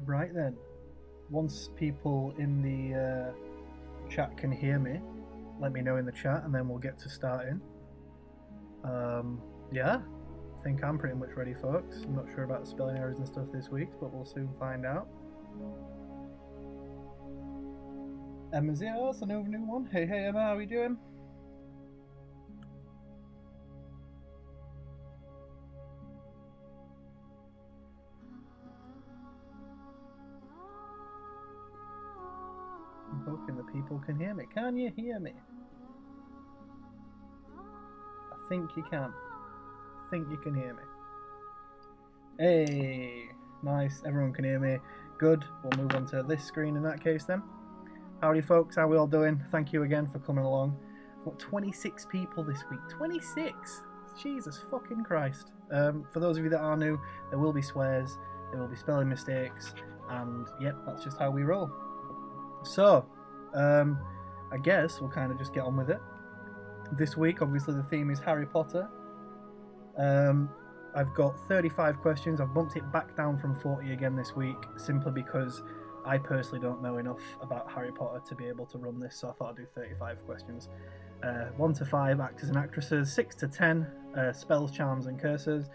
Right then, once people in the chat can hear me, let me know in the chat and then we'll get to starting. Yeah, I think I'm pretty much ready, folks. I'm not sure about spelling errors and stuff this week, but we'll soon find out. Emma's here, that's another new one. Hey Emma, how are we doing? I'm hoping the people can hear me. Can you hear me? I think you can. I think you can hear me. Hey, nice. Everyone can hear me. Good. We'll move on to this screen in that case then. Howdy, folks. How are we all doing? Thank you again for coming along. I've got 26 people this week. 26! Jesus fucking Christ. For those of you that are new, there will be swears, there will be spelling mistakes, and yep, that's just how we roll. So, I guess we'll kind of just get on with it. This week, obviously, the theme is Harry Potter. I've got 35 questions. I've bumped it back down from 40 again this week, simply because I personally don't know enough about Harry Potter to be able to run this, so I thought I'd do 35 questions. 1 to 5, actors and actresses. 6 to 10, spells, charms, and curses.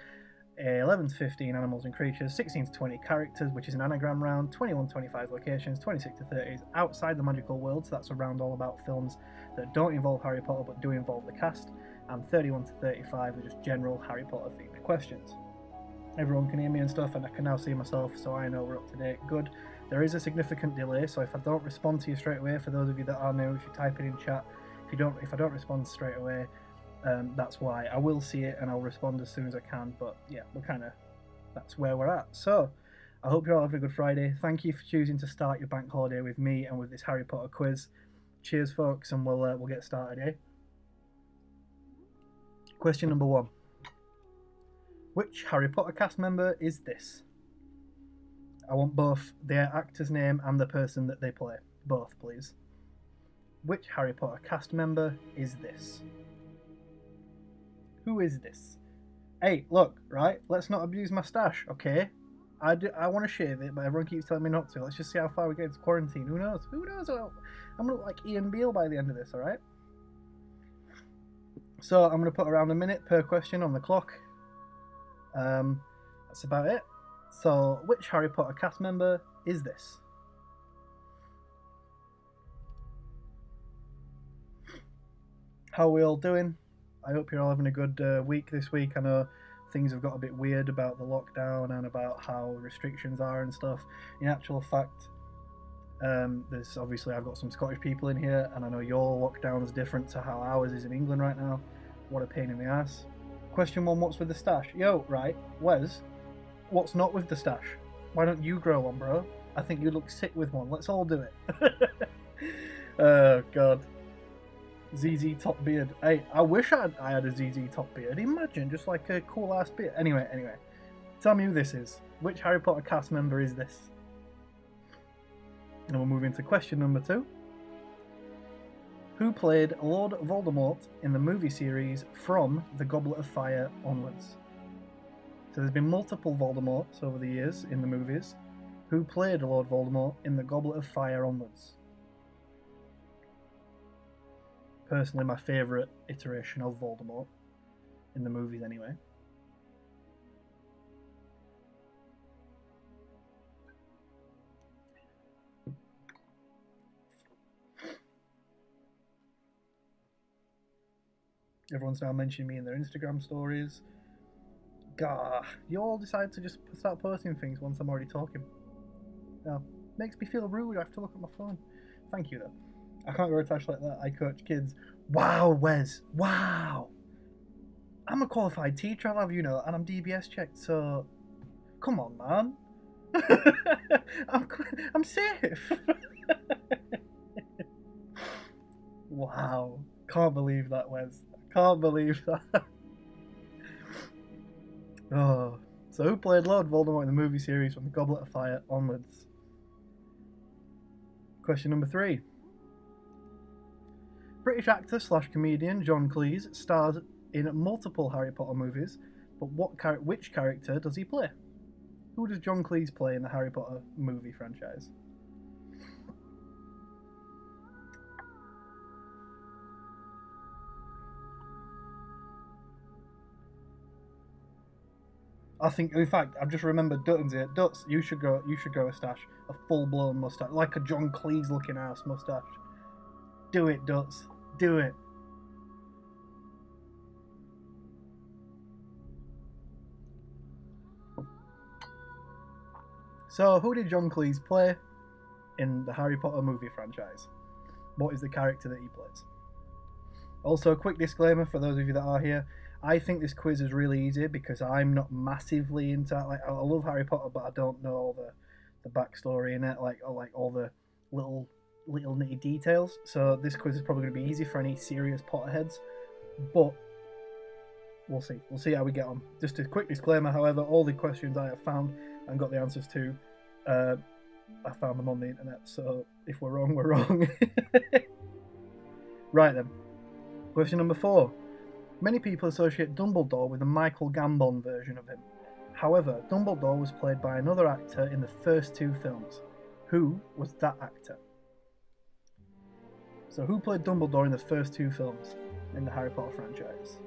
11 to 15, animals and creatures. 16 to 20, characters, which is an anagram round. 21 to 25, locations. 26 to 30 is outside the magical world, so that's a round all about films that don't involve Harry Potter but do involve the cast. And 31 to 35 are just general Harry Potter themed questions. Everyone can hear me and stuff, and I can now see myself, so I know we're up to date. Good. There is a significant delay, so if I don't respond to you straight away, for those of you that are new, if you type it in chat, if I don't respond straight away, that's why. I will see it and I'll respond as soon as I can, but yeah, that's where we're at. So, I hope you're all having a good Friday. Thank you for choosing to start your bank holiday with me and with this Harry Potter quiz. Cheers, folks, and we'll get started, eh? Question number 1. Which Harry Potter cast member is this? I want both their actor's name and the person that they play. Both, please. Which Harry Potter cast member is this? Who is this? Hey, look, right? Let's not abuse my stash, okay? I want to shave it, but everyone keeps telling me not to. Let's just see how far we get into quarantine. Who knows? Who knows? I'm going to look like Ian Beale by the end of this, alright? So I'm going to put around a minute per question on the clock. That's about it. So, which Harry Potter cast member is this? How are we all doing? I hope you're all having a good week this week. I know things have got a bit weird about the lockdown and about how restrictions are and stuff. In actual fact, there's obviously I've got some Scottish people in here, and I know your lockdown is different to how ours is in England right now. What a pain in the ass. Question 1, what's with the stash? Yo, right, Wes, what's not with the stash? Why don't you grow one, bro? I think you look sick with one. Let's all do it. Oh, God. ZZ top beard. Hey, I wish I had a ZZ top beard. Imagine, just like a cool-ass beard. Anyway. Tell me who this is. Which Harry Potter cast member is this? And we'll move into question number 2. Who played Lord Voldemort in the movie series from The Goblet of Fire onwards? So there's been multiple Voldemorts over the years in the movies. Who played Lord Voldemort in The Goblet of Fire onwards? Personally, my favourite iteration of Voldemort in the movies anyway. Everyone's now mentioning me in their Instagram stories. Gah, you all decide to just start posting things once I'm already talking. No, makes me feel rude. I have to look at my phone. Thank you, though. I can't go attached like that. I coach kids. Wow, Wes. Wow. I'm a qualified teacher, I'll have you know, and I'm DBS checked, so... Come on, man. I'm safe. Wow. Can't believe that, Wes. Can't believe that. Oh. So who played Lord Voldemort in the movie series from The Goblet of Fire onwards? Question number 3. British actor / comedian John Cleese stars in multiple Harry Potter movies, but which character does he play? Who does John Cleese play in the Harry Potter movie franchise? I think, in fact, I've just remembered Dutton's here. Duts, you should grow a stash, a full-blown mustache, like a John Cleese-looking ass mustache. Do it, Duts. Do it. So, who did John Cleese play in the Harry Potter movie franchise? What is the character that he plays? Also, a quick disclaimer for those of you that are here. I think this quiz is really easy because I'm not massively into, like, I love Harry Potter, but I don't know all the backstory in it, like all the little nitty details. So this quiz is probably going to be easy for any serious Potterheads, but we'll see. We'll see how we get on. Just a quick disclaimer, however, all the questions I have found and got the answers to, I found them on the internet, so if we're wrong, we're wrong. Right then. Question number 4. Many people associate Dumbledore with the Michael Gambon version of him. However, Dumbledore was played by another actor in the first 2 films. Who was that actor? So who played Dumbledore in the first 2 films in the Harry Potter franchise?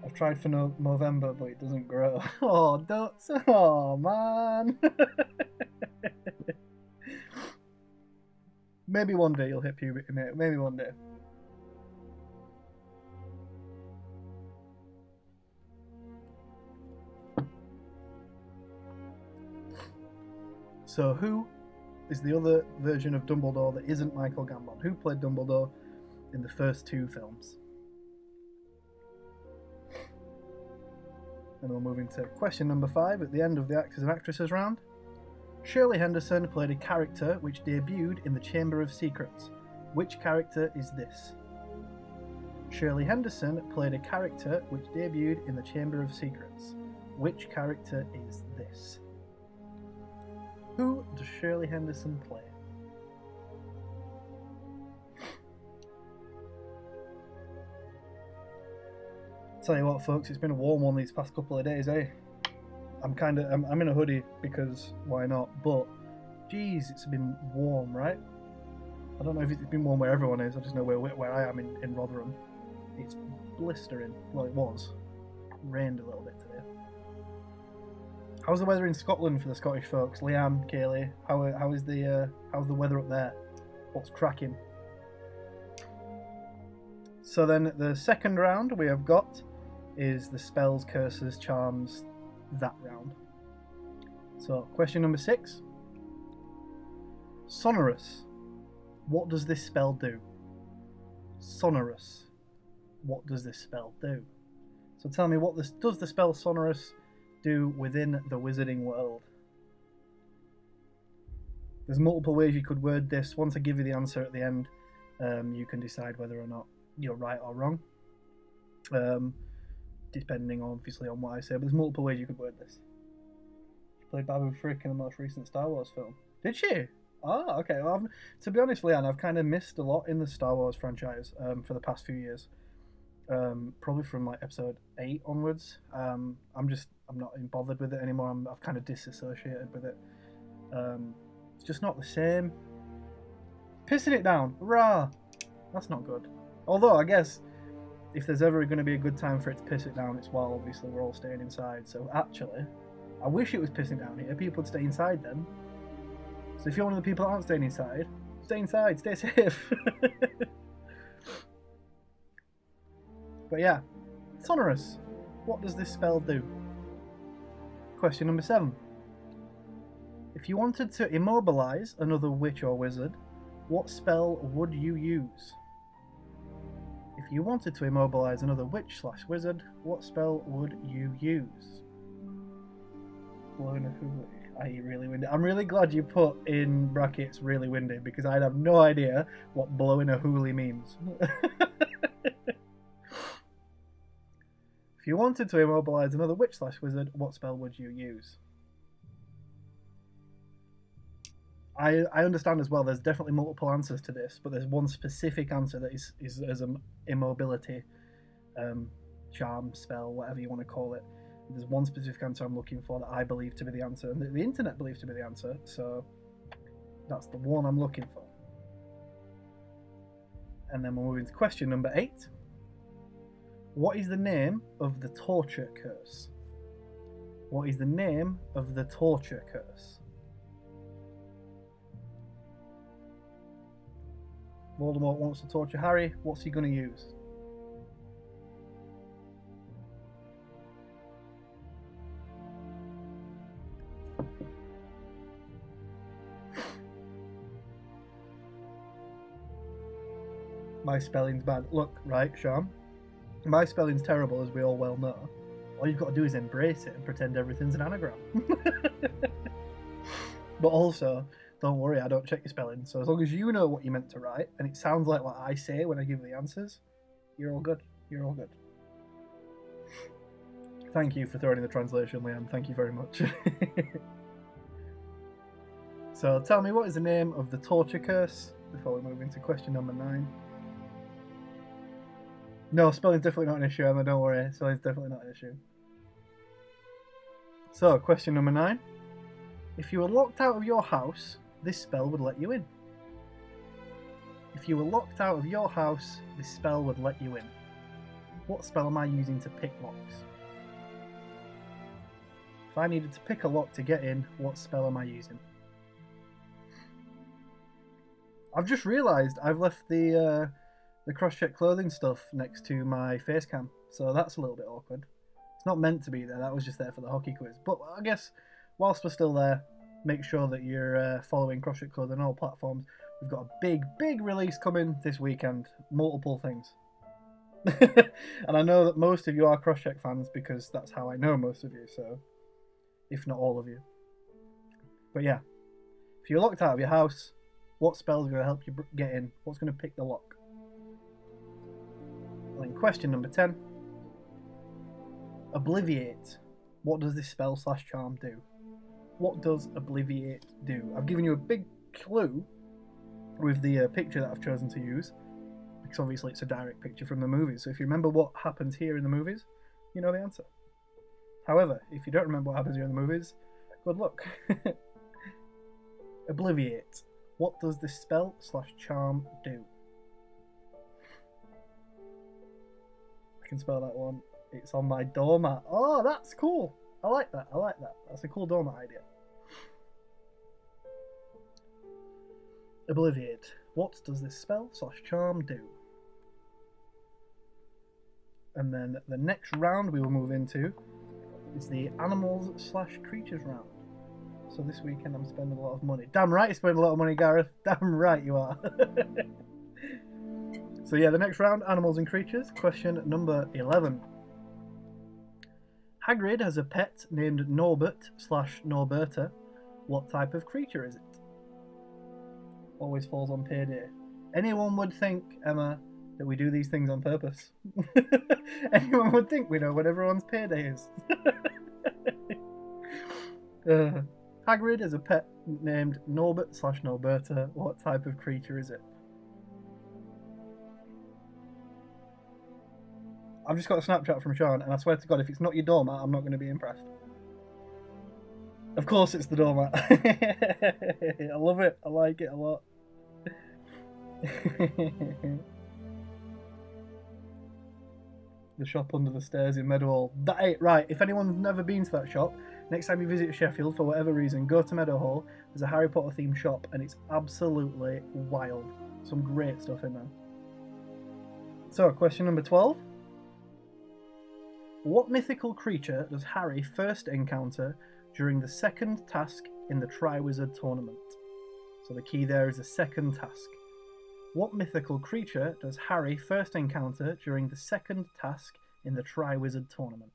I've tried for November, but it doesn't grow. Oh, don't... Oh, man. Maybe one day you'll hit puberty, mate. Maybe one day. So who is the other version of Dumbledore that isn't Michael Gambon? Who played Dumbledore in the first 2 films? And we'll move into question number 5 at the end of the actors and actresses round. Shirley Henderson played a character which debuted in the Chamber of Secrets. Which character is this? Shirley Henderson played a character which debuted in the Chamber of Secrets. Which character is this? Who does Shirley Henderson play? Tell you what, folks, it's been a warm one these past couple of days, eh? I'm in a hoodie because why not? But, geez, it's been warm, right? I don't know if it's been warm where everyone is. I just know where I am in Rotherham. It's blistering. Well, it was. It rained a little bit today. How's the weather in Scotland for the Scottish folks? Leanne, Kaylee, how's the weather up there? What's cracking? So then the second round we have got is the spells, curses, charms, that round. So question number 6. Sonorous. What does this spell do? Sonorous. What does this spell do? So tell me, what does the spell Sonorous do within the wizarding world? There's multiple ways you could word this. Once I give you the answer at the end, you can decide whether or not you're right or wrong. Depending obviously on what I say, but there's multiple ways you could word this. She played Babu Frick in the most recent Star Wars film. Did she? Oh, okay. Well, to be honest, Leanne, I've kind of missed a lot in the Star Wars franchise for the past few years. Probably from like episode 8 onwards. I'm not even bothered with it anymore. I've kind of disassociated with it. It's just not the same. Pissing it down, rah! That's not good. Although I guess if there's ever going to be a good time for it to piss it down, it's while obviously we're all staying inside. So actually, I wish it was pissing down here. People would stay inside then. So if you're one of the people that aren't staying inside, stay safe. But yeah, Sonorous. What does this spell do? Question number 7. If you wanted to immobilize another witch or wizard, what spell would you use? If you wanted to immobilize another witch/wizard, what spell would you use? Blowing a hoolie. Really windy. I'm really glad you put in brackets really windy because I'd have no idea what blowing a hoolie means. If you wanted to immobilize another witch/wizard, what spell would you use? I understand as well there's definitely multiple answers to this, but there's one specific answer that is as an immobility charm, spell, whatever you want to call it. There's one specific answer I'm looking for that I believe to be the answer, and that the internet believes to be the answer, so that's the one I'm looking for. And then we'll move into question number 8. What is the name of the torture curse? What is the name of the torture curse? Voldemort wants to torture Harry. What's he going to use? My spelling's bad. Look, right, Sean? My spelling's terrible, as we all well know. All you've got to do is embrace it and pretend everything's an anagram. But also, don't worry, I don't check your spelling. So as long as you know what you meant to write, and it sounds like what I say when I give the answers, you're all good. You're all good. Thank you for throwing in the translation, Liam. Thank you very much. So tell me, what is the name of the torture curse before we move into question number 9? No, spelling's definitely not an issue, Emma, don't worry. Spelling's definitely not an issue. So, question number 9. If you were locked out of your house, this spell would let you in. If you were locked out of your house, this spell would let you in. What spell am I using to pick locks? If I needed to pick a lock to get in, what spell am I using? I've just realised I've left the cross-check clothing stuff next to my face cam, so that's a little bit awkward. It's not meant to be there, that was just there for the hockey quiz. But I guess, whilst we're still there, make sure that you're following cross-check clothing on all platforms. We've got a big release coming this weekend. Multiple things. And I know that most of you are cross-check fans, because that's how I know most of you, so... if not all of you. But yeah, if you're locked out of your house, what spell's going to help you get in? What's going to pick the lock? And then question number 10. Obliviate. What does this spell / charm do? What does Obliviate do? I've given you a big clue with the picture that I've chosen to use, because obviously it's a direct picture from the movies. So if you remember what happens here in the movies, you know the answer. However, if you don't remember what happens here in the movies, good luck. Obliviate. What does this spell / charm do? I can spell that one. It's on my doormat. Oh, that's cool. I like that. I like that. That's a cool doormat idea. Obliviate. What does this spell / charm do? And then the next round we will move into is the animals / creatures round. So this weekend I'm spending a lot of money. Damn right you're spending a lot of money, Gareth. Damn right you are. So yeah, the next round, animals and creatures. Question number 11. Hagrid has a pet named Norbert / Norberta. What type of creature is it? Always falls on payday. Anyone would think, Emma, that we do these things on purpose. Anyone would think we know when everyone's payday is. Hagrid has a pet named Norbert / Norberta. What type of creature is it? I've just got a Snapchat from Sean, and I swear to God, if it's not your doormat, I'm not going to be impressed. Of course it's the doormat. I love it. I like it a lot. The shop under the stairs in Meadowhall. Right, if anyone's never been to that shop, next time you visit Sheffield, for whatever reason, go to Meadowhall. There's a Harry Potter themed shop, and it's absolutely wild. Some great stuff in there. So, question number 12. What mythical creature does Harry first encounter during the second task in the Triwizard Tournament? So the key there is the second task. What mythical creature does Harry first encounter during the second task in the Triwizard Tournament?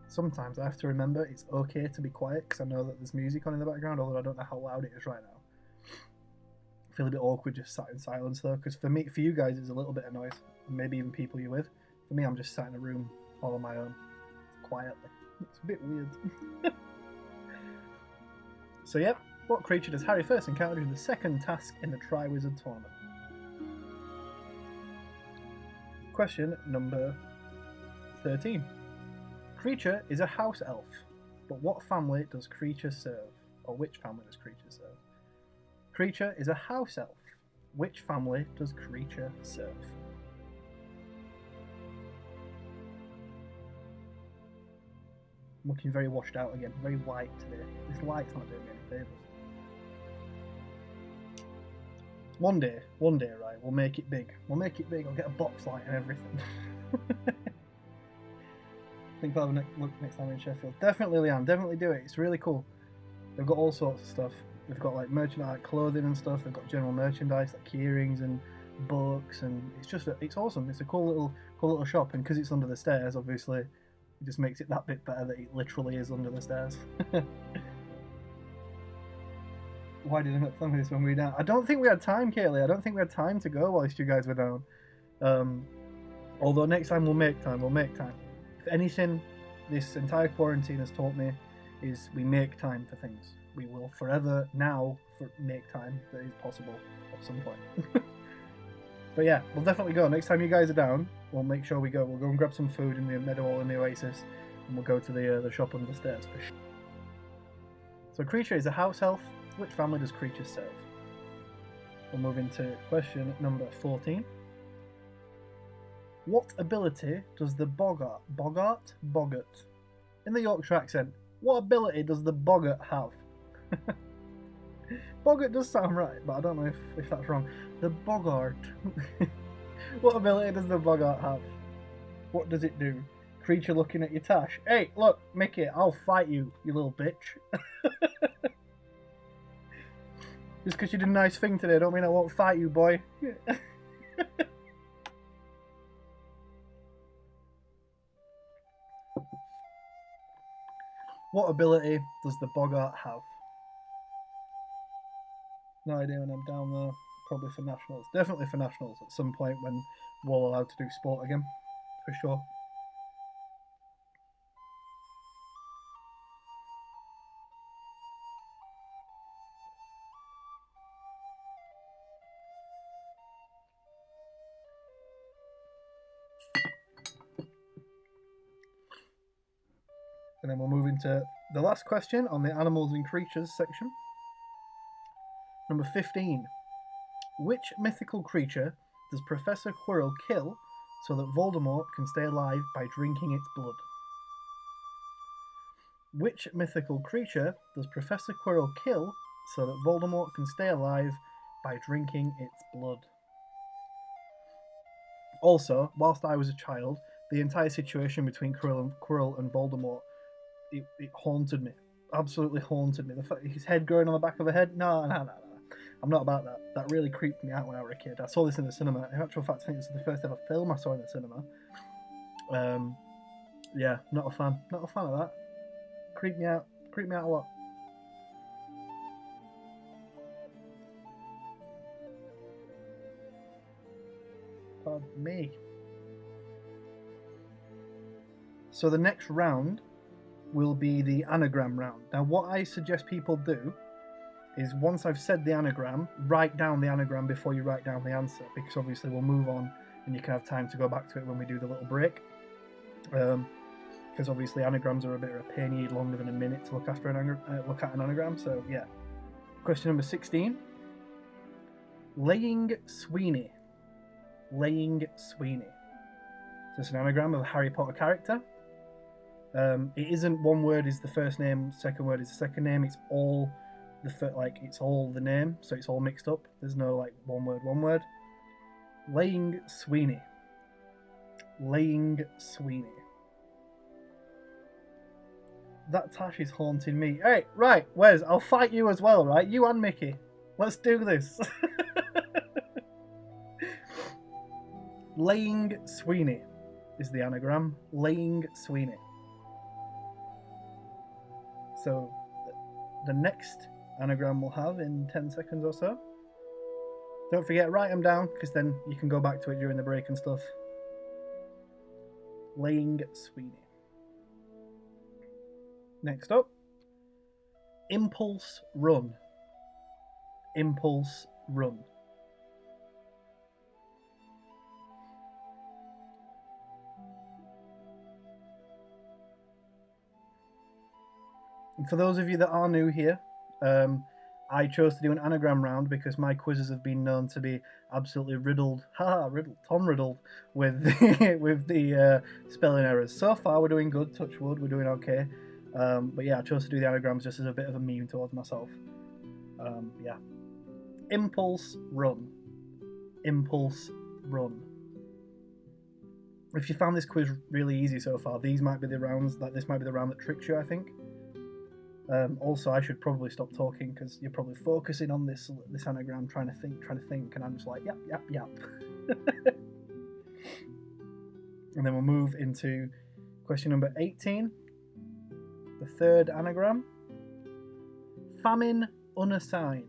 Sometimes I have to remember it's okay to be quiet, because I know that there's music on in the background, although I don't know how loud it is right now. feel a bit awkward just sat in silence though, because for you guys, it's a little bit of noise, and maybe even people you're with. For me, I'm just sat in a room all on my own, quietly. It's a bit weird. So yep, what creature does Harry first encounter in the second task in the Triwizard Tournament? Question number 13. Creature is a house elf, but what family does creature serve? Or which family does creature serve? Creature is a house elf. Which family does creature serve? I'm looking very washed out again, very white today. This light's not doing me any favours. One day, right, we'll make it big. We'll make it big, I'll get a box light and everything. I think I'll have a look next time in Sheffield. Definitely, Leanne, definitely do it. It's really cool. They've got all sorts of stuff. They've got like merchandise, like clothing and stuff. They've got general merchandise like key rings and books, and it's awesome. It's a cool little shop, and because it's under the stairs, obviously, it just makes it that bit better that it literally is under the stairs. Why did I not tell me this when we were down? I don't think we had time, Kaylee. I don't think we had time to go whilst you guys were down. Although next time we'll make time. If anything, this entire quarantine has taught me is we make time for things. We will forever now make time that is possible at some point. But yeah, we'll definitely go. Next time you guys are down, we'll make sure we go. We'll go and grab some food in the Meadowhall in the Oasis, and we'll go to the shop under the stairs for sure. So creature is a house elf. Which family does creature serve? We'll move into question number 14. What ability does the Boggart, in the Yorkshire accent, what ability does the Boggart have? Boggart does sound right, but I don't know if that's wrong. The Boggart. What ability does the Boggart have? What does it do? Creature looking at your tash. Hey, look, Mickey, I'll fight you, you little bitch. Just because you did a nice thing today, don't mean I won't fight you, boy. What ability does the Boggart have? No idea when I'm down there. Probably for nationals. Definitely for nationals at some point when we're all allowed to do sport again. For sure. And then we'll move into the last question on the animals and creatures section. Number 15. Which mythical creature does Professor Quirrell kill so that Voldemort can stay alive by drinking its blood? Which mythical creature does Professor Quirrell kill so that Voldemort can stay alive by drinking its blood? Also, whilst I was a child, the entire situation between Quirrell and Voldemort, it haunted me. Absolutely haunted me. His head growing on the back of a head? No. I'm not about that. That really creeped me out when I was a kid. I saw this in the cinema. In actual fact, I think this is the first ever film I saw in the cinema. Yeah, not a fan. Not a fan of that. Creeped me out. Creeped me out a lot. Pardon me. So the next round will be the anagram round. Now, what I suggest people do is once I've said the anagram, write down the anagram before you write down the answer, because obviously we'll move on and you can have time to go back to it when we do the little break. Because obviously anagrams are a bit of a pain. You need longer than a minute to look at an anagram. So yeah. Question number 16. Laying Sweeney. Laying Sweeney. So it's an anagram of a Harry Potter character. It isn't one word is the first name, second word is the second name. It's all it's all the name, so it's all mixed up. There's no like one word. Laying Sweeney. Laying Sweeney. That tash is haunting me. Hey, right, Wes, I'll fight you as well, right? You and Mickey. Let's do this. Laying Sweeney is the anagram. Laying Sweeney. So the next anagram we'll have in 10 seconds or so Don't forget, write them down, because then you can go back to it during the break and stuff. Laying Sweeney. Next up, Impulse Run. Impulse Run. And for those of you that are new here, I chose to do an anagram round because my quizzes have been known to be absolutely riddled, Tom riddled with the spelling errors. So far, we're doing good. Touch wood, we're doing okay. But yeah, I chose to do the anagrams just as a bit of a meme towards myself. Yeah. Impulse Run. Impulse Run. If you found this quiz really easy so far, these might be the rounds. This might be the round that tricks you, I think. Also, I should probably stop talking because you're probably focusing on this anagram, trying to think, and I'm just like, yep. And then we'll move into question number 18, the third anagram. Famine unassign.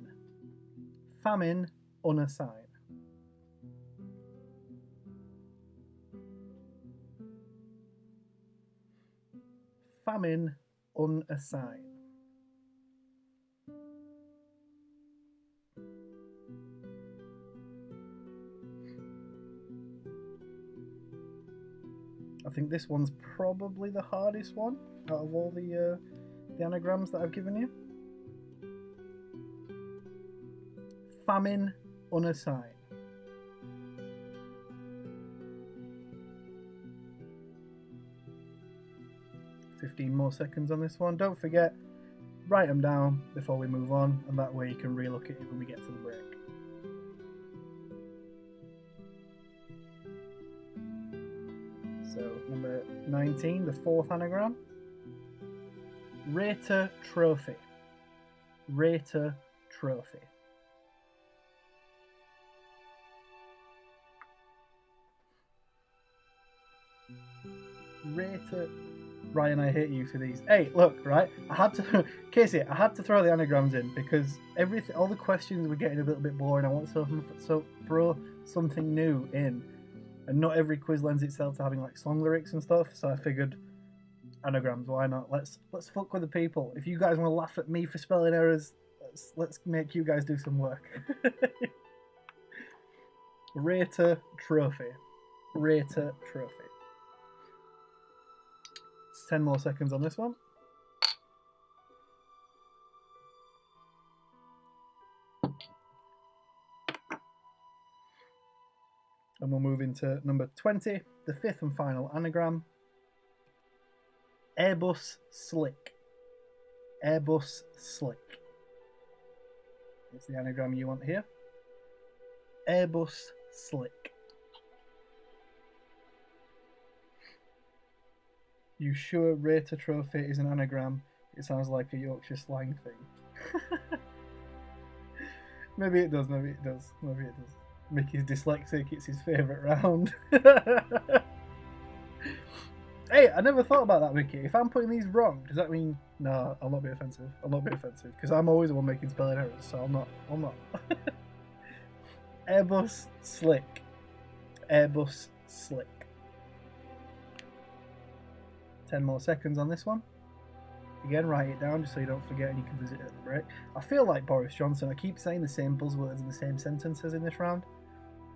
Famine unassign. Famine unassign. I think this one's probably the hardest one out of all the anagrams that I've given you. Famine unassign. $15 more seconds on this one. Don't forget, write them down before we move on, and that way you can relook at it when we get to the break. So, number 19, the fourth anagram. Raytor Trophy. Raytor Trophy. Raytor. Ryan, I hate you for these. Hey, look, right? I had to, Casey, I had to throw the anagrams in because all the questions were getting a little bit boring. I want to throw something new in. And not every quiz lends itself to having like song lyrics and stuff, so I figured anagrams, why not? Let's fuck with the people. If you guys want to laugh at me for spelling errors, let's make you guys do some work. Raytor Trophy. Raytor Trophy. 10 more seconds on this one. And we'll move into number 20, the fifth and final anagram. Airbus Slick. Airbus Slick. That's the anagram you want here. Airbus Slick. You sure Raytor Trophy is an anagram? It sounds like a Yorkshire slang thing. Maybe it does, maybe it does. Mickey's dyslexic, it's his favourite round. Hey, I never thought about that, Mickey. If I'm putting these wrong, does that mean... No, I'll not be offensive. Because I'm always the one making spelling errors, so I'm not. Airbus Slick. Airbus Slick. 10 more seconds on this one. Again, write it down just so you don't forget and you can visit it at the break. I feel like Boris Johnson. I keep saying the same buzzwords and the same sentences in this round.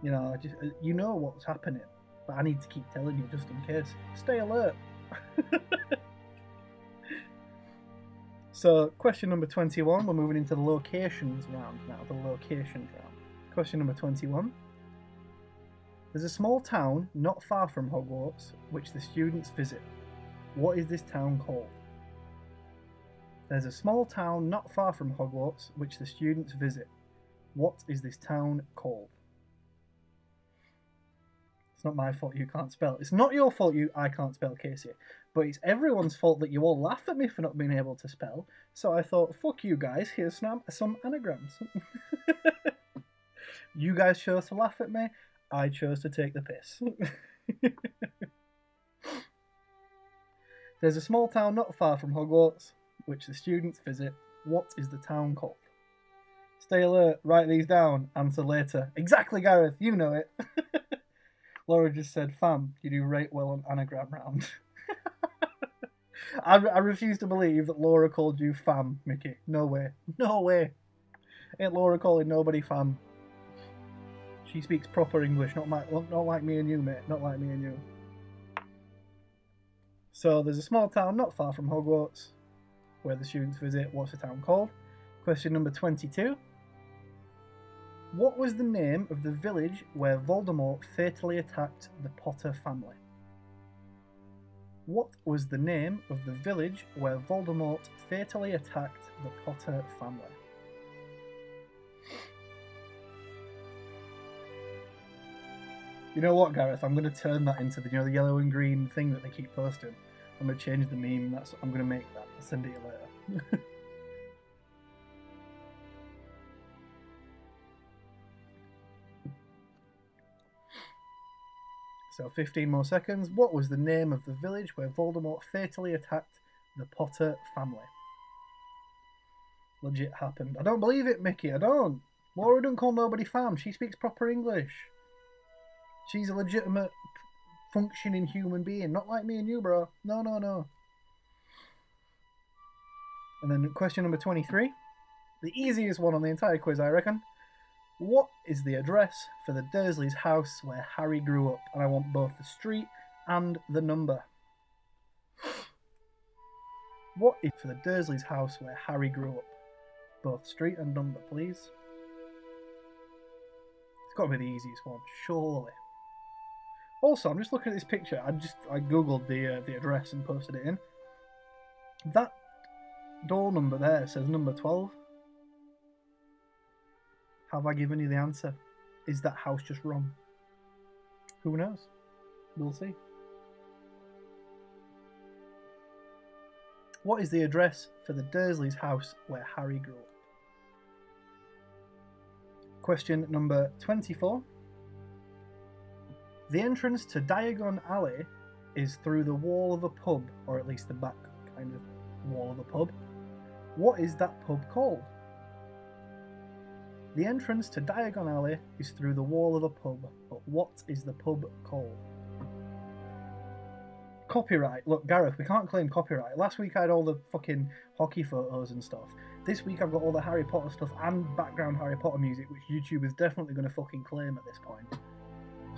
You know, you know what's happening, but I need to keep telling you just in case. Stay alert. So, question number 21. We're moving into the locations round now. The locations round. Question number 21. There's a small town not far from Hogwarts which the students visit. What is this town called? There's a small town not far from Hogwarts which the students visit. What is this town called? It's not my fault you can't spell. It's not your fault I can't spell, Casey. But it's everyone's fault that you all laugh at me for not being able to spell. So I thought, fuck you guys, here's some anagrams. You guys chose to laugh at me. I chose to take the piss. There's a small town not far from Hogwarts which the students visit. What is the town called? Stay alert, write these down, answer later. Exactly, Gareth, you know it. Laura just said, fam, you do rate well on anagram round. I refuse to believe that Laura called you fam, Mickey. No way. No way. Ain't Laura calling nobody fam. She speaks proper English, not like me and you, mate. Not like me and you. So there's a small town not far from Hogwarts where the students visit. What's the town called? Question number 22. What was the name of the village where Voldemort fatally attacked the Potter family? What was the name of the village where Voldemort fatally attacked the Potter family? You know what, Gareth? I'm going to turn that into the yellow and green thing that they keep posting. I'm going to change the meme. I'm going to make that. I'll send it you later. So 15 more seconds. What was the name of the village where Voldemort fatally attacked the Potter family? Legit happened. I don't believe it, Mickey. I don't. Laura don't call nobody fam. She speaks proper English. She's a legitimate, functioning human being. Not like me and you, bro. No, no, no. And then question number 23. The easiest one on the entire quiz, I reckon. What is the address for the Dursleys' house where Harry grew up? And I want both the street and the number. What is for the Dursleys' house where Harry grew up? Both street and number, please. It's got to be the easiest one, surely. Also, I'm just looking at this picture. I googled the address and posted it in. That door number there says number 12. Have I given you the answer? Is that house just wrong? Who knows? We'll see. What is the address for the Dursleys' house where Harry grew up? Question number 24. The entrance to Diagon Alley is through the wall of a pub, or at least the back kind of wall of a pub. What is that pub called? The entrance to Diagon Alley is through the wall of a pub, but what is the pub called? Copyright. Look, Gareth, we can't claim copyright. Last week I had all the fucking hockey photos and stuff. This week I've got all the Harry Potter stuff and background Harry Potter music, which YouTube is definitely going to fucking claim at this point.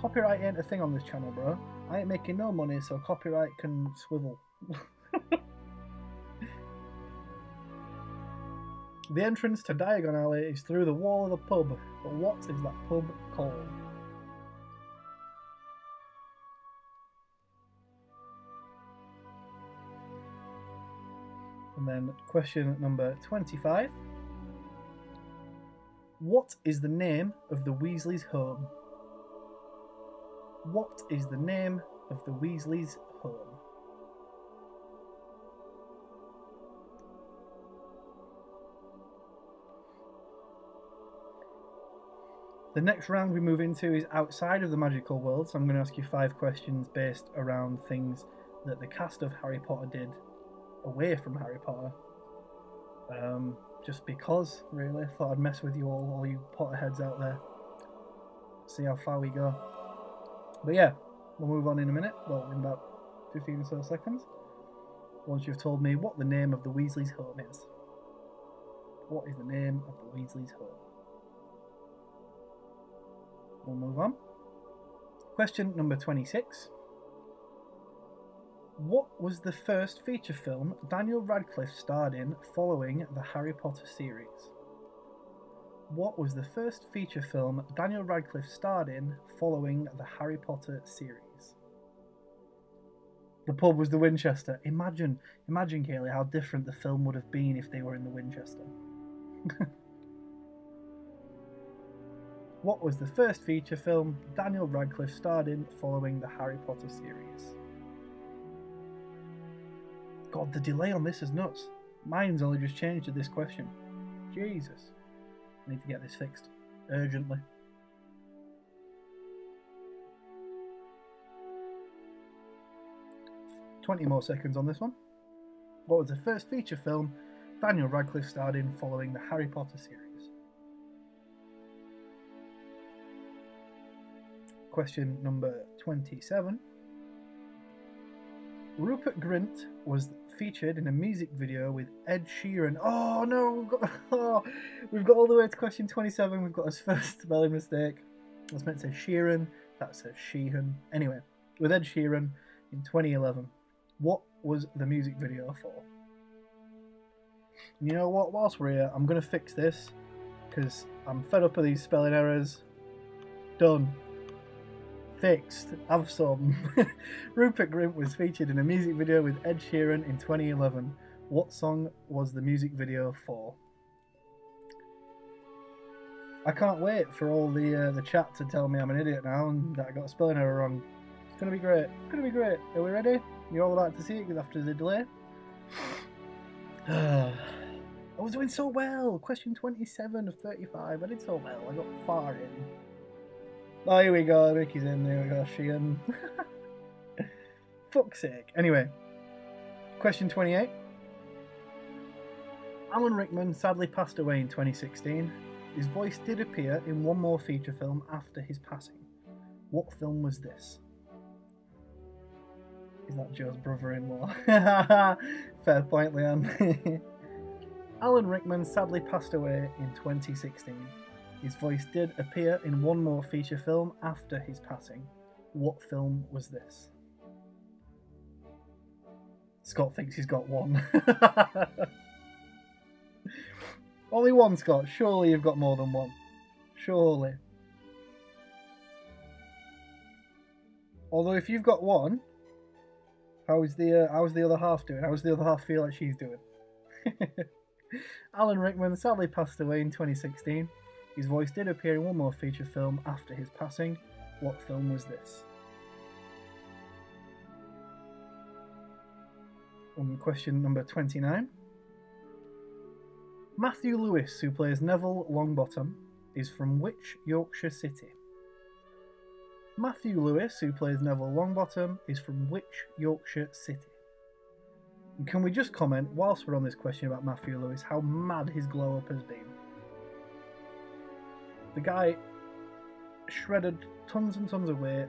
Copyright ain't a thing on this channel, bro. I ain't making no money, so copyright can swivel. The entrance to Diagon Alley is through the wall of the pub, but what is that pub called? And then question number 25. What is the name of the Weasleys' home? What is the name of the Weasleys' home? The next round we move into is outside of the magical world, so I'm going to ask you 5 questions based around things that the cast of Harry Potter did away from Harry Potter. Just because, really. Thought I'd mess with you all you Potterheads out there. See how far we go. But yeah, we'll move on in a minute. Well, in about 15 or so seconds. Once you've told me what the name of the Weasleys' home is. What is the name of the Weasleys' home? We'll move on. Question number 26. What was the first feature film Daniel Radcliffe starred in following the Harry Potter series? What was the first feature film Daniel Radcliffe starred in following the Harry Potter series? The pub was the Winchester. Imagine, Kaylee, how different the film would have been if they were in the Winchester. What was the first feature film Daniel Radcliffe starred in following the Harry Potter series? God, the delay on this is nuts. Mine's only just changed to this question. Jesus. I need to get this fixed. Urgently. "20 more seconds on this one. What was the first feature film Daniel Radcliffe starred in following the Harry Potter series? Question number 27. Rupert Grint was featured in a music video with Ed Sheeran. Oh no, we've got all the way to question 27. We've got his first spelling mistake. I was meant to say Sheeran, that says Sheehan. Anyway, with Ed Sheeran in 2011. What was the music video for? You know what, whilst we're here, I'm going to fix this because I'm fed up of these spelling errors. Done. Fixed. Have some. Rupert Grint was featured in a music video with Ed Sheeran in 2011. What song was the music video for? I can't wait for all the chat to tell me I'm an idiot now and that I got a spelling error wrong. It's going to be great. It's going to be great. Are we ready? You're all about to see it because after the delay. I was doing so well. Question 27 of 35. I did so well. I got far in. Oh, here we go. Ricky's in. There we go. Sheehan. Fuck's sake. Anyway, question 28. Alan Rickman sadly passed away in 2016. His voice did appear in one more feature film after his passing. What film was this? Is that Joe's brother-in-law? Fair point, Leon. Alan Rickman sadly passed away in 2016. His voice did appear in one more feature film after his passing. What film was this? Scott thinks he's got one. Only one, Scott. Surely you've got more than one. Surely. Although if you've got one, how's the other half doing? How's the other half feel like she's doing? Alan Rickman sadly passed away in 2016. His voice did appear in one more feature film after his passing. What film was this? Question number 29. Matthew Lewis, who plays Neville Longbottom, is from which Yorkshire city? Matthew Lewis, who plays Neville Longbottom, is from which Yorkshire city? And can we just comment, whilst we're on this question about Matthew Lewis, how mad his glow-up has been? The guy shredded tons and tons of weight.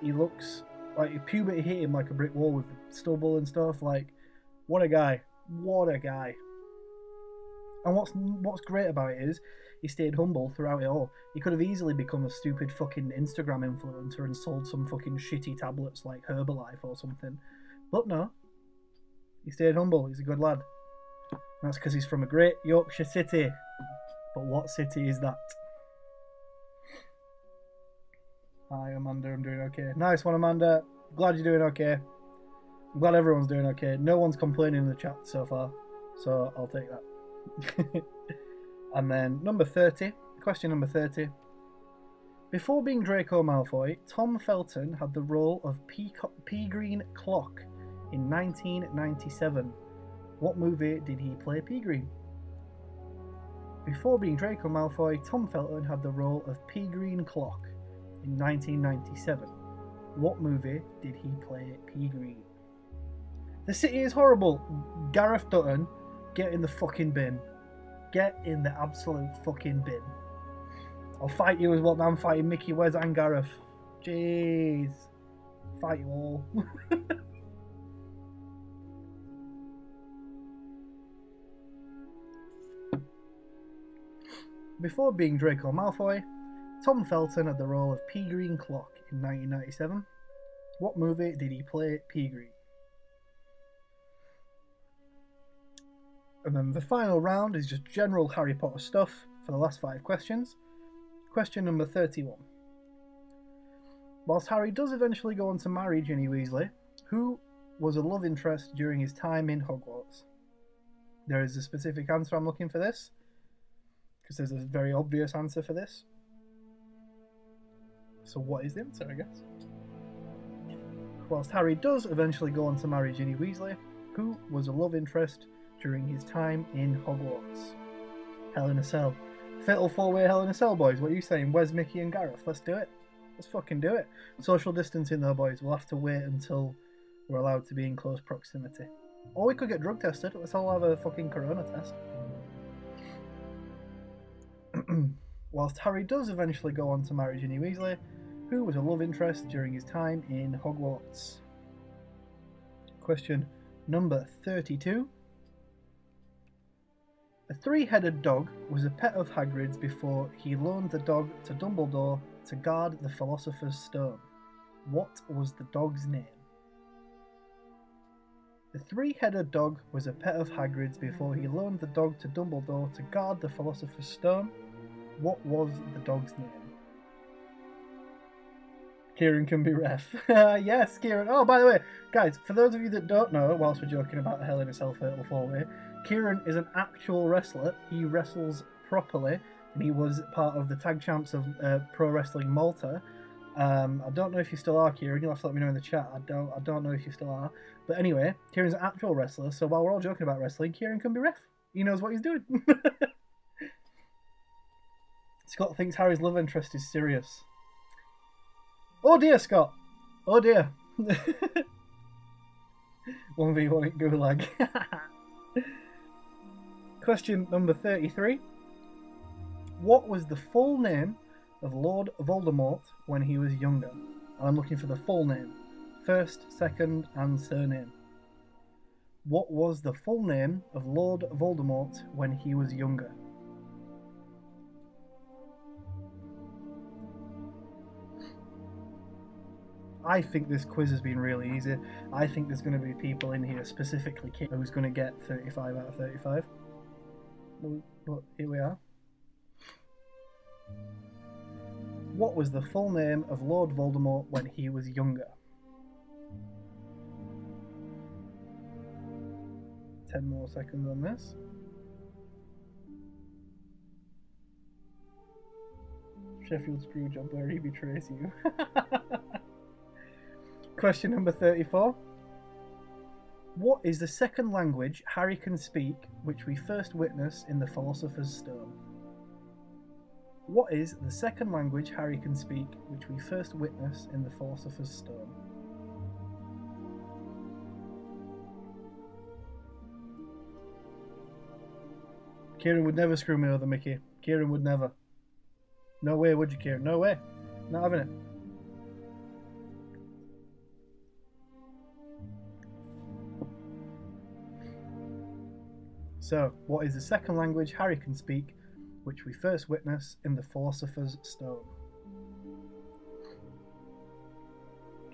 He looks like puberty hit him like a brick wall with stubble and stuff. Like, what a guy. What a guy. And what's great about it is he stayed humble throughout it all. He could have easily become a stupid fucking Instagram influencer and sold some fucking shitty tablets like Herbalife or something. But no. He stayed humble. He's a good lad. And that's because he's from a great Yorkshire city. But what city is that? Hi, Amanda. I'm doing okay. Nice one, Amanda. Glad you're doing okay. I'm glad everyone's doing okay. No one's complaining in the chat so far. So I'll take that. And then number 30. Question number 30. Before being Draco Malfoy, Tom Felton had the role of Peregrine Clock in 1997. What movie did he play Peregrine? Before being Draco Malfoy, Tom Felton had the role of Peregrine Clock in 1997. What movie did he play Peregrine? The city is horrible. Gareth Dutton, get in the fucking bin. Get in the absolute fucking bin. I'll fight you as well. Now I'm fighting Mickey, Wes and Gareth. Jeez. Fight you all. Before being Draco Malfoy, Tom Felton had the role of Peregrine Clock in 1997. What movie did he play Peregrine? And then the final round is just general Harry Potter stuff for the last 5 questions. Question number 31. Whilst Harry does eventually go on to marry Ginny Weasley, who was a love interest during his time in Hogwarts? There is a specific answer I'm looking for this, because there's a very obvious answer for this. So what is the answer, I guess? Whilst Harry does eventually go on to marry Ginny Weasley, who was a love interest during his time in Hogwarts? Hell in a Cell. Fatal 4-way Hell in a Cell, boys. What are you saying? Wes, Mickey and Gareth? Let's do it. Let's fucking do it. Social distancing though, boys. We'll have to wait until we're allowed to be in close proximity. Or we could get drug tested. Let's all have a fucking corona test. Whilst Harry does eventually go on to marry Ginny Weasley, Who was a love interest during his time in Hogwarts? Question number 32. A three-headed dog was a pet of Hagrid's before he loaned the dog to Dumbledore to guard the Philosopher's Stone. What was the dog's name? The three-headed dog was a pet of Hagrid's before he loaned the dog to Dumbledore to guard the Philosopher's Stone. What was the dog's name? Kieran can be ref. Yes, Kieran. Oh, by the way, guys, for those of you that don't know, whilst we're joking about Hell in a Cell Fatal 4-Way, Kieran is an actual wrestler. He wrestles properly, and he was part of the tag champs of Pro Wrestling Malta. I don't know if you still are, Kieran. You'll have to let me know in the chat. I don't know if you still are. But anyway, Kieran's an actual wrestler, so while we're all joking about wrestling, Kieran can be ref. He knows what he's doing. Scott thinks Harry's love interest is Sirius. Oh dear, Scott. Oh dear. 1v1 at Gulag. Question number 33. What was the full name of Lord Voldemort when he was younger? And I'm looking for the full name. First, second, and surname. What was the full name of Lord Voldemort when he was younger? I think this quiz has been really easy. I think there's going to be people in here, specifically Kit, who's going to get 35 out of 35. But here we are. What was the full name of Lord Voldemort when he was younger? 10 more seconds on this. Sheffield Screwjob, where he betrays you. Question number 34. What is the second language Harry can speak which we first witness in the Philosopher's Stone? What is the second language Harry can speak which we first witness in the Philosopher's Stone? Kieran would never screw me over, Mickey. Kieran would never. No way, would you, Kieran? No way. Not having it. So, what is the second language Harry can speak, which we first witness in the Philosopher's Stone?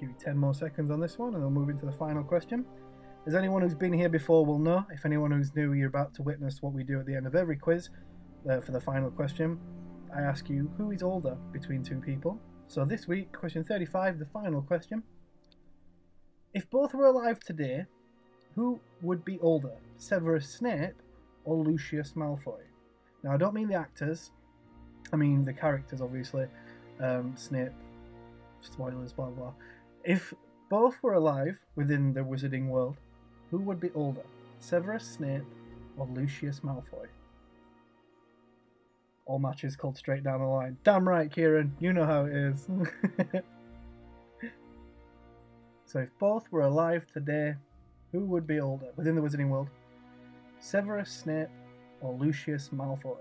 Give you 10 more seconds on this one, and then we'll move into the final question. As anyone who's been here before will know, if anyone who's new, you're about to witness what we do at the end of every quiz. For the final question, I ask you, who is older between two people? So this week, question 35, the final question. If both were alive today, who would be older, Severus Snape or Lucius Malfoy? Now, I don't mean the actors, I mean the characters, obviously. Snape, spoilers, blah blah. If both were alive within the wizarding world, who would be older, Severus Snape or Lucius Malfoy? All matches called straight down the line. Damn right, Kieran, you know how it is. So if both were alive today, who would be older within the wizarding world? Severus Snape or Lucius Malfoy?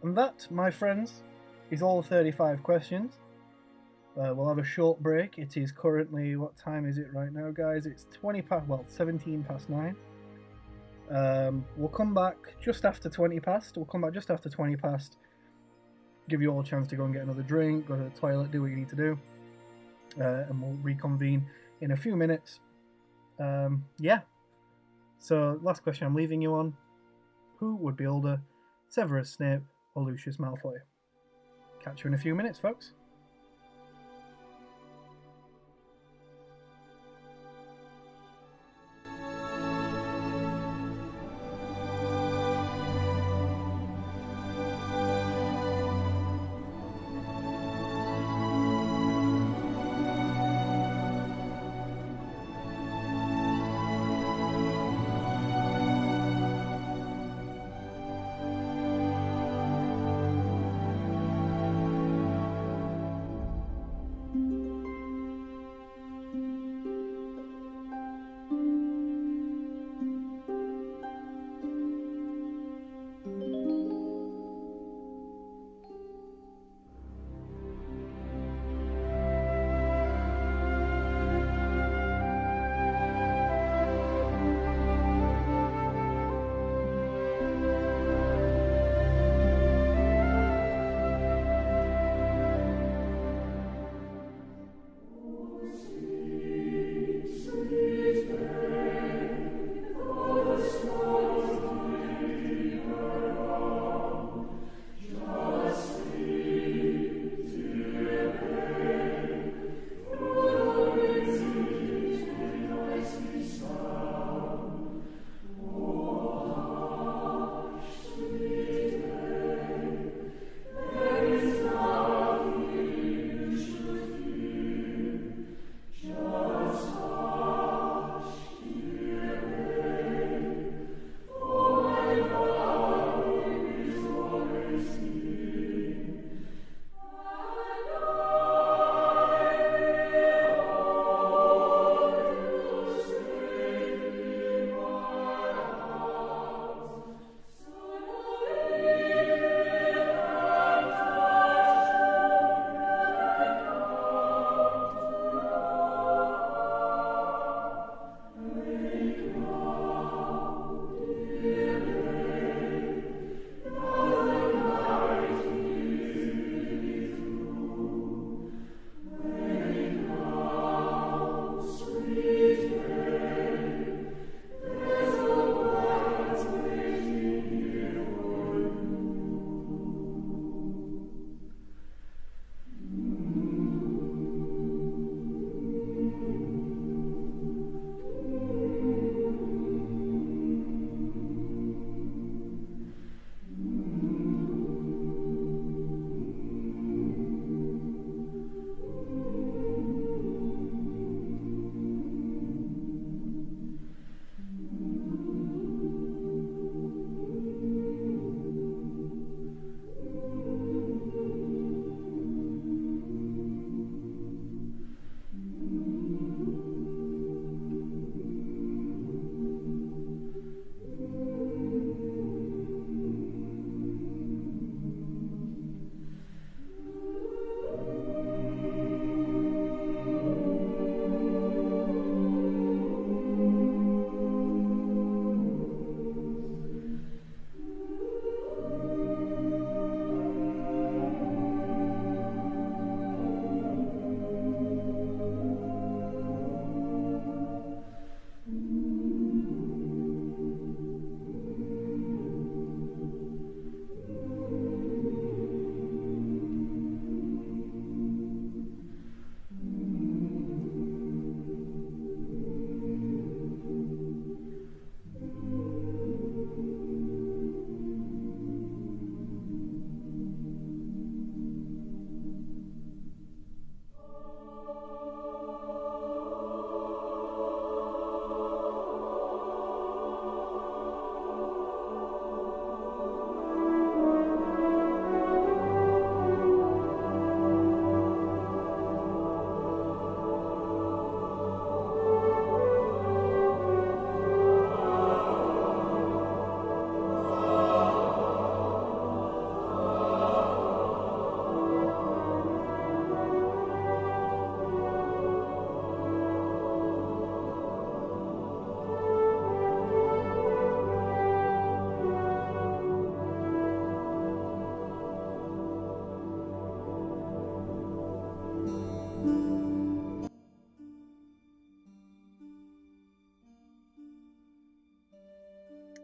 And that, my friends, is all 35 questions. We'll have a short break. It is currently, what time is it right now, guys? It's 17 past 9. We'll come back just after 20 past. Give you all a chance to go and get another drink, go to the toilet, do what you need to do. And we'll reconvene in a few minutes. Yeah. So, last question I'm leaving you on. Who would be older, Severus Snape or Lucius Malfoy? Catch you in a few minutes, folks.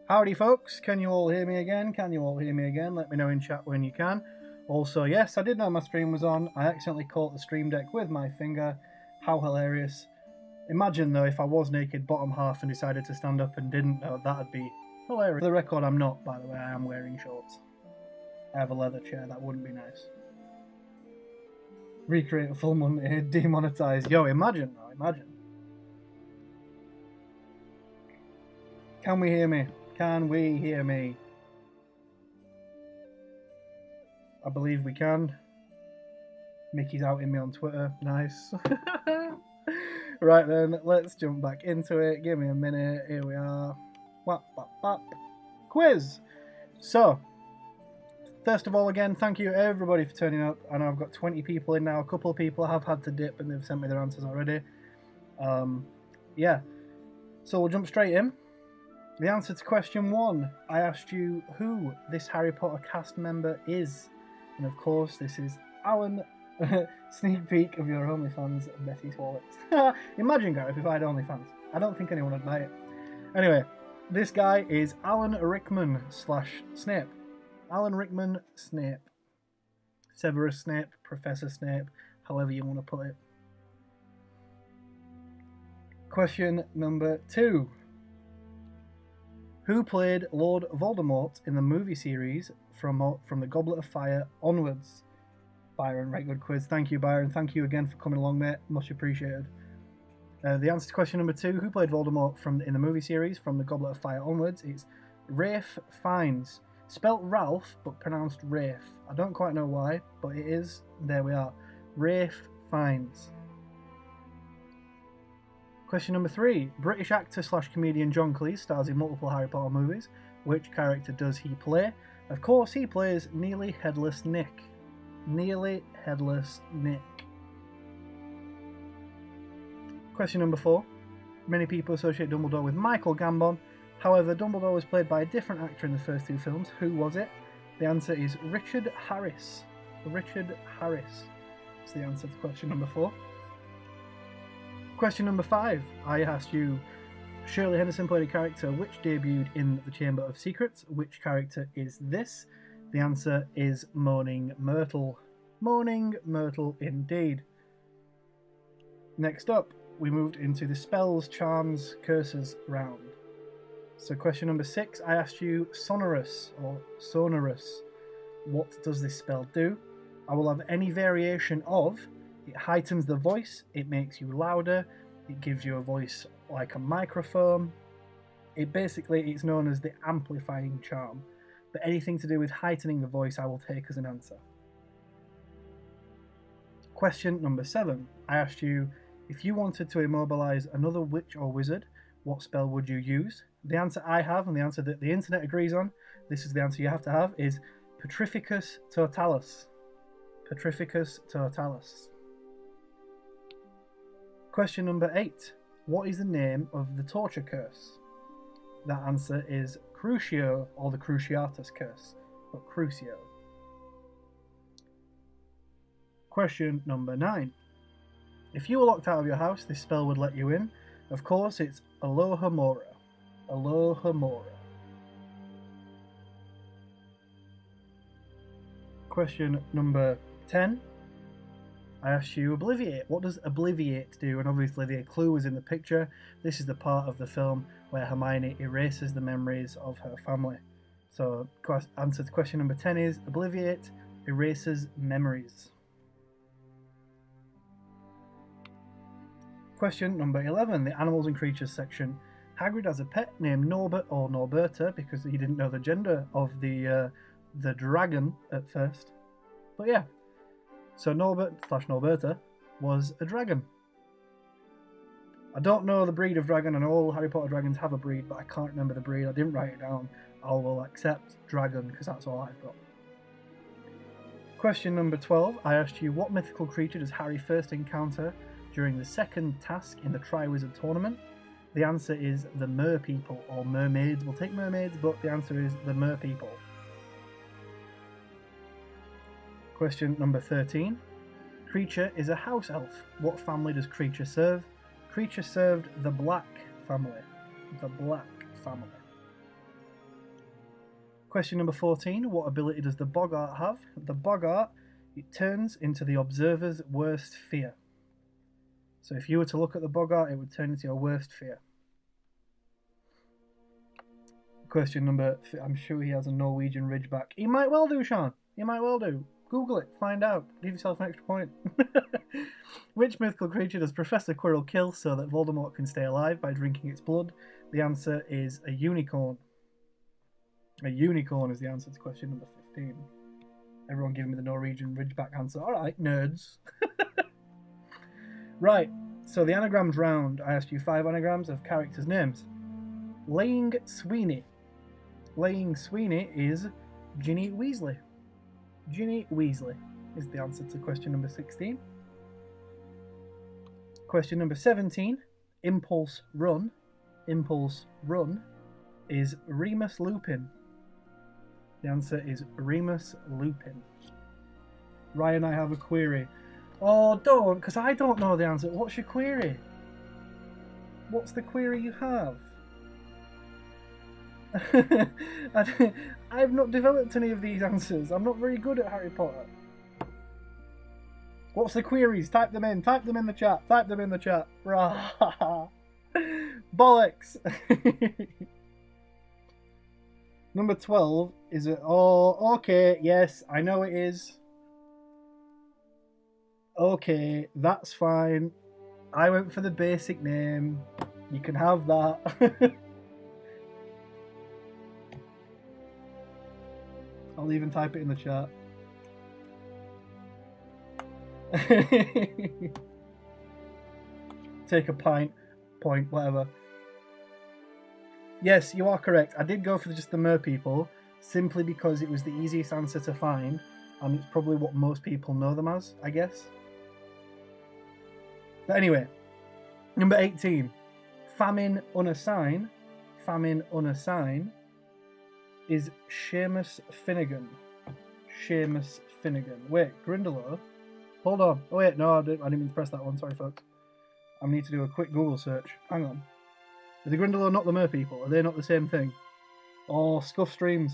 Howdy folks, can you all hear me again? Can you all hear me again? Let me know in chat when you can. Also, yes, I did know my stream was on. I accidentally caught the stream deck with my finger. How hilarious. Imagine though if I was naked bottom half and decided to stand up and didn't know, that'd be hilarious. For the record, I'm not, by the way, I am wearing shorts. I have a leather chair, that wouldn't be nice. Recreate a full Monday, demonetized. Yo, imagine though, imagine. Can we hear me? Can we hear me? I believe we can. Mickey's outing me on Twitter. Nice. Right then, let's jump back into it. Give me a minute. Here we are. Wap, wap, wap. Quiz! So, first of all, again, thank you everybody for turning up. I know I've got 20 people in now. A couple of people have had to dip and they've sent me their answers already. Yeah. So we'll jump straight in. The answer to question 1. I asked you who this Harry Potter cast member is. And of course, this is Alan. Sneak peek of your OnlyFans, Betty Swallets. Imagine, Gareth, if I had OnlyFans. I don't think anyone would buy it. Anyway, this guy is Alan Rickman / Snape. Alan Rickman, Snape. Severus Snape, Professor Snape, however you want to put it. Question number 2. Who played Lord Voldemort in the movie series from the Goblet of Fire onwards? Byron, right, good quiz. Thank you, Byron. Thank you again for coming along, mate. Much appreciated. The answer to question number 2, who played Voldemort in the movie series from the Goblet of Fire onwards, is Ralph Fiennes. Spelt Ralph, but pronounced Rafe. I don't quite know why, but it is. There we are. Ralph Fiennes. Question number 3. British actor / comedian John Cleese stars in multiple Harry Potter movies. Which character does he play? Of course, he plays Nearly Headless Nick. Nearly Headless Nick. Question number 4. Many people associate Dumbledore with Michael Gambon. However, Dumbledore was played by a different actor in the first 2 films. Who was it? The answer is Richard Harris. Richard Harris is the answer to question number 4. Question number 5. I asked you, Shirley Henderson played a character which debuted in The Chamber of Secrets. Which character is this? The answer is Moaning Myrtle. Moaning Myrtle indeed. Next up, we moved into the spells, charms, curses round. So question number 6, I asked you sonorous or sonorous. What does this spell do? I will have any variation of. It heightens the voice, it makes you louder, it gives you a voice like a microphone. It's known as the amplifying charm. But anything to do with heightening the voice I will take as an answer. Question number 7. I asked you, if you wanted to immobilize another witch or wizard, what spell would you use? The answer I have, and the answer that the internet agrees on, this is the answer you have to have, is Petrificus Totalis. Petrificus Totalis. Question number 8. What is the name of the torture curse? That answer is Crucio, or the Cruciatus curse, but Crucio. Question number 9. If you were locked out of your house, this spell would let you in. Of course, it's Alohomora. Alohomora. Question number 10. I asked you Obliviate. What does Obliviate do? And obviously the clue is in the picture. This is the part of the film where Hermione erases the memories of her family. So answer to question number 10 is Obliviate erases memories. Question number 11, the animals and creatures section. Hagrid has a pet named Norbert or Norberta because he didn't know the gender of the dragon at first. But yeah, so Norbert / Norberta was a dragon. I don't know the breed of dragon, and all Harry Potter dragons have a breed, but I can't remember the breed. I didn't write it down. I will accept dragon because that's all I've got. Question number 12, I asked you what mythical creature does Harry first encounter during the second task in the Triwizard Tournament? The answer is the Merpeople, or mermaids. We'll take mermaids, but the answer is the Merpeople. Question number 13. Kreacher is a house elf. What family does Kreacher serve? Kreacher served the Black family. The Black family. Question number 14. What ability does the Boggart have? The Boggart, it turns into the observer's worst fear. So if you were to look at the Boggart, it would turn into your worst fear. Question number... I'm sure he has a Norwegian Ridgeback. He might well do, Sean. He might well do. Google it. Find out. Give yourself an extra point. Which mythical creature does Professor Quirrell kill so that Voldemort can stay alive by drinking its blood? The answer is a unicorn. A unicorn is the answer to question number 15. Everyone giving me the Norwegian Ridgeback answer. Alright, nerds. Right, so the anagrams round. I asked you 5 anagrams of characters' names. Laying Sweeney. Laying Sweeney is Ginny Weasley. Ginny Weasley is the answer to question number 16. Question number 17. Impulse Run. Impulse Run is Remus Lupin. The answer is Remus Lupin. Ryan, I have a query. Oh, don't, because I don't know the answer. What's your query? What's the query you have? I've not developed any of these answers. I'm not very good at Harry Potter. What's the queries? Type them in. Type them in the chat. Type them in the chat. Bollocks. Number 12 is it? Oh, okay. Yes, I know it is. Okay, that's fine. I went for the basic name. You can have that. I'll even type it in the chat. Take a point, whatever. Yes, you are correct. I did go for just the merpeople, simply because it was the easiest answer to find, and it's probably what most people know them as, I guess. But anyway, number 18. Famine Unassigned. Famine Unassigned is Seamus Finnegan. Seamus Finnegan. Wait, Grindylow? Hold on. Oh wait, no, I didn't mean to press that one. Sorry, folks. I need to do a quick Google search. Hang on. Are the Grindylow not the merpeople? Are they not the same thing? Oh, Scuff Streams.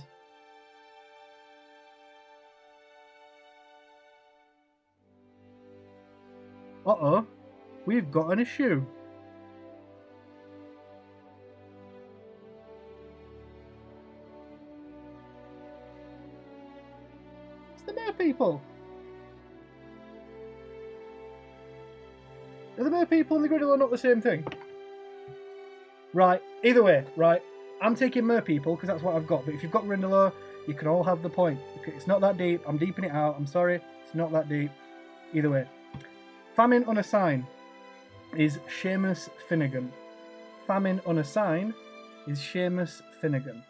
Uh-oh. We've got an issue. It's the merpeople. Are the merpeople and the Grindylow not the same thing? Right, either way, right. I'm taking merpeople because that's what I've got. But if you've got Grindylow, you can all have the point. It's not that deep. I'm deeping it out. I'm sorry. It's not that deep. Either way. Famine Unassigned is Seamus Finnegan. Famine Unassigned is Seamus Finnegan.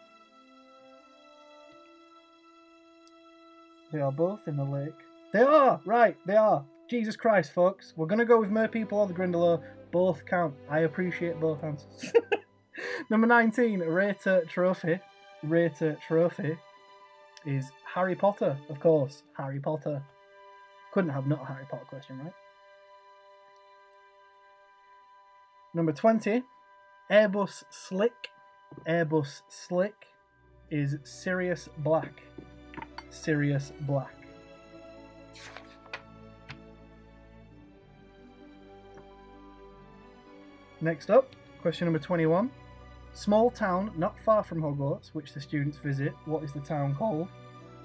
They are both in the lake. They are! Right, they are. Jesus Christ, folks. We're going to go with merpeople or the Grindylow. Both count. I appreciate both answers. Number 19, Rata Trophy. Rata Trophy is Harry Potter, of course. Harry Potter. Couldn't have not a Harry Potter question, right? Number 20, Airbus Slick. Airbus Slick is Sirius Black. Sirius Black. Next up, question number 21. Small town not far from Hogwarts, which the students visit. What is the town called?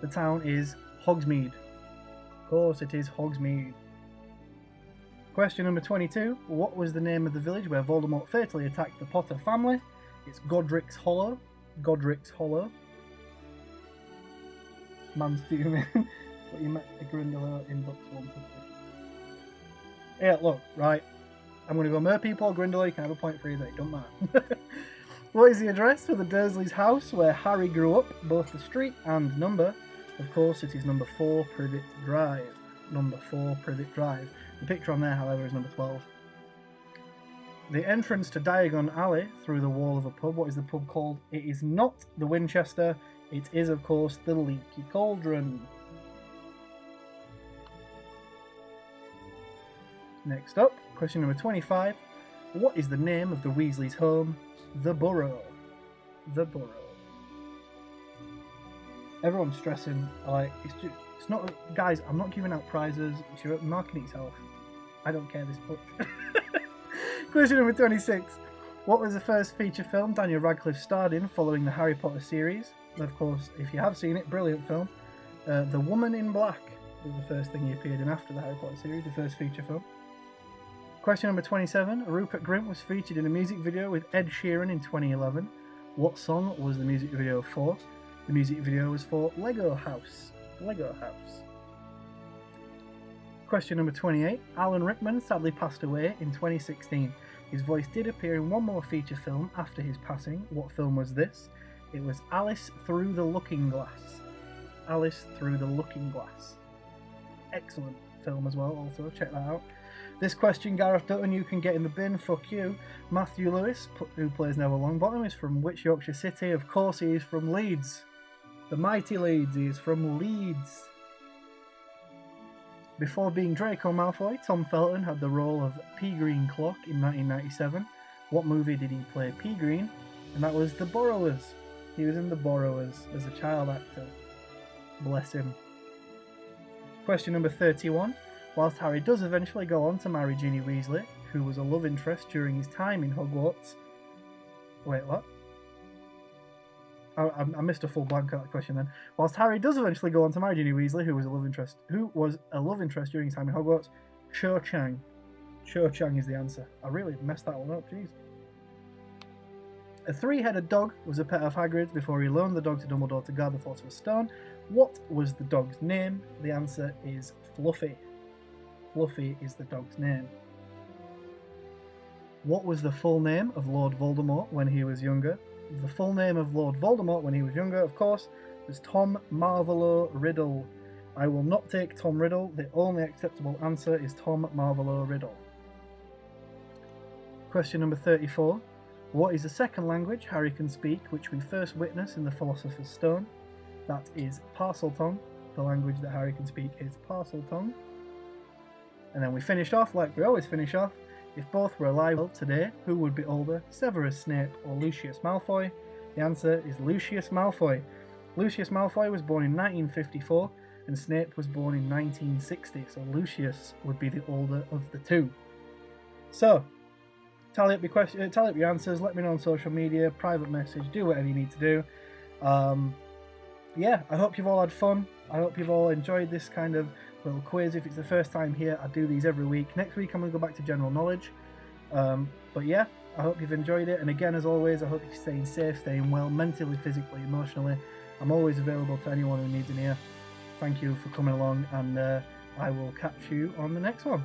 The town is Hogsmeade. Of course, it is Hogsmeade. Question number 22. What was the name of the village where Voldemort fatally attacked the Potter family? It's Godric's Hollow. Godric's Hollow. Man's fuming. But you met the Grindylow in books 1 to 3. Yeah, look, right. I'm going to go merpeople or Grindylow. You can have a point for either. It don't matter. What is the address for the Dursleys' house where Harry grew up? Both the street and number. Of course, it is number 4 Privet Drive. Number 4 Privet Drive. The picture on there, however, is number 12. The entrance to Diagon Alley through the wall of a pub. What is the pub called? It is not the Winchester. It is, of course, the Leaky Cauldron. Next up, question number 25. What is the name of the Weasleys' home? The Burrow. The Burrow. Everyone's stressing. Like, it's not, guys. I'm not giving out prizes. It's your marketing itself. I don't care this much. Question number 26. What was the first feature film Daniel Radcliffe starred in following the Harry Potter series? Of course, if you have seen it, brilliant film. The Woman in Black was the first thing he appeared in after the Harry Potter series, the first feature film. Question number 27. Rupert Grint was featured in a music video with Ed Sheeran in 2011. What song was the music video for? The music video was for Lego House. Lego House. Question number 28. Alan Rickman sadly passed away in 2016. His voice did appear in one more feature film after his passing. What film was this? It was Alice Through the Looking Glass. Alice Through the Looking Glass. Excellent film as well, also. Check that out. This question, Gareth Dutton, you can get in the bin. Fuck you. Matthew Lewis, who plays Neville Longbottom, is from which Yorkshire city? Of course he is from Leeds. The mighty Leeds. He is from Leeds. Before being Draco Malfoy, Tom Felton had the role of P. Green Clock in 1997. What movie did he play P. Green? And that was The Borrowers. He was in The Borrowers as a child actor. Bless him. Question number 31. Whilst Harry does eventually go on to marry Ginny Weasley, who was a love interest during his time in Hogwarts... Wait, what? I missed a full blank on that question then. Whilst Harry does eventually go on to marry Ginny Weasley, who was a love interest during his time in Hogwarts, Cho Chang. Cho Chang is the answer. I really messed that one up, jeez. A three-headed dog was a pet of Hagrid's before he loaned the dog to Dumbledore to guard the Philosopher's Stone. What was the dog's name? The answer is Fluffy. Fluffy is the dog's name. What was the full name of Lord Voldemort when he was younger? The full name of Lord Voldemort when he was younger, of course, was Tom Marvolo Riddle. I will not take Tom Riddle. The only acceptable answer is Tom Marvolo Riddle. Question number 34. What is the second language Harry can speak, which we first witness in the Philosopher's Stone? That is Parseltongue. The language that Harry can speak is Parseltongue. And then we finished off like we always finish off. If both were alive today, who would be older, Severus Snape or Lucius Malfoy? The answer is Lucius Malfoy. Lucius Malfoy was born in 1954 and Snape was born in 1960, so Lucius would be the older of the two. So, tally up your answers, let me know on social media, private message, do whatever you need to do. Yeah, I hope you've all had fun. I hope you've all enjoyed this kind of little quiz. If it's the first time here, I do these every week. Next week I'm going to go back to general knowledge. But yeah, I hope you've enjoyed it. And again, as always, I hope you're staying safe, staying well, mentally, physically, emotionally. I'm always available to anyone who needs an ear. Thank you for coming along, and I will catch you on the next one.